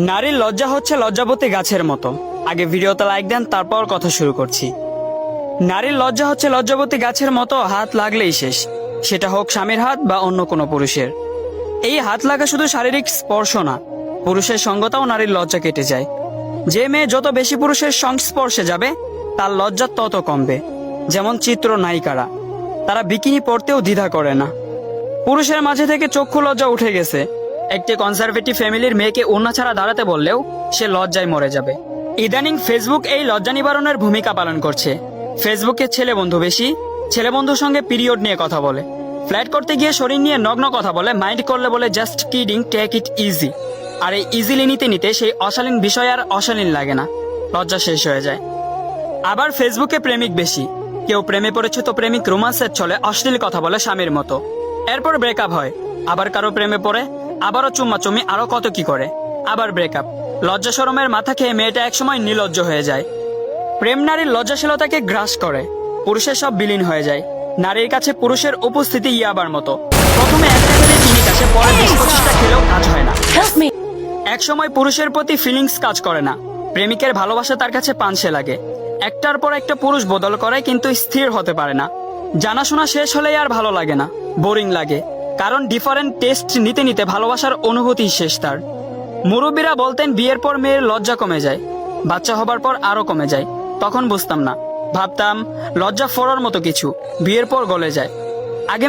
নারীর লজ্জা হচ্ছে লজ্জাবতী গাছের মতো। আগে ভিডিওতে লাইক দেন, তারপর কথা শুরু করছি। নারীর লজ্জা হচ্ছে লজ্জাবতী গাছের মতো, হাত লাগলেই শেষ, সেটা হোক স্বামীর হাত বা অন্য কোনো পুরুষের। এই হাত লাগা শুধু শারীরিক স্পর্শ না, পুরুষের সঙ্গতাও নারীর লজ্জা কেটে যায়। যে মেয়ে যত বেশি পুরুষের সংস্পর্শে যাবে তার লজ্জা তত কমবে। যেমন চিত্র নায়িকারা, তারা বিকিনি পরতেও দ্বিধা করে না। পুরুষের মাঝে থেকে চক্ষু লজ্জা উঠে গেছে। একটি কনজারভেটিভ ফ্যামিলির মেয়েকে ওড়না ছাড়া দাঁড়াতে বললেও সে লজ্জায় মরে যাবে। ইদানিং ফেসবুক এই লজ্জা নিবারণের ভূমিকা পালন করছে। ফেসবুকে ছেলে বন্ধু বেশি, ছেলে বন্ধুর সঙ্গে পিরিয়ড নিয়ে কথা বলে, ফ্ল্যাট করতে গিয়ে শরীর নিয়ে নগ্ন কথা বলে, মাইন্ড করলে বলে just kidding, take it easy. আর এই ইজিলি নিতে নিতে সেই অশালীন বিষয় আর অশালীন লাগে না, লজ্জা শেষ হয়ে যায়। আবার ফেসবুকে প্রেমিক বেশি, কেউ প্রেমে পড়েছে তো প্রেমিক রোমান্সের ছলে অশ্লীল কথা বলে স্বামীর মতো, এরপর ব্রেকআপ হয়। আবার কারো প্রেমে পড়ে, আবারও চুম্মাচুম্মি, আরো কত কি করে, আবার ব্রেকআপ। লজ্জা শরমের মাথা খেয়ে মেয়েটা একসময় নির্লজ্জ হয়ে যায়। প্রেম নারীর লজ্জাশীলতাকে গ্রাস করে, পুরুষের সব বিলীন হয়ে যায়। নারীর কাছে পুরুষের উপস্থিতি ইয়াবার মতো, প্রথমে একটা খেলে চিনি কাছে, পরে 20-25টা খেলেও কাজ হয় না। এক সময় পুরুষের প্রতি ফিলিংস কাজ করে না, প্রেমিকের ভালোবাসা তার কাছে পানসে লাগে। একটার পর একটা পুরুষ বদল করে কিন্তু স্থির হতে পারে না। জানাশোনা শেষ হলেই আর ভালো লাগে না, বোরিং লাগে। কারণ ডিফারেন্ট টেস্ট নিতে নিতে ভালোবাসার অনুভূতি শেষ তার। মুরব্বীরা বলতেন বিয়ের পর মেয়ের লজ্জা কমে যায়, বাচ্চা হবার পর আরো কমে যায়। তখন বুঝতাম না, ভাবতাম লজ্জা ফোড়ার মতো কিছু, বিয়ের পর গলে যায়। আগে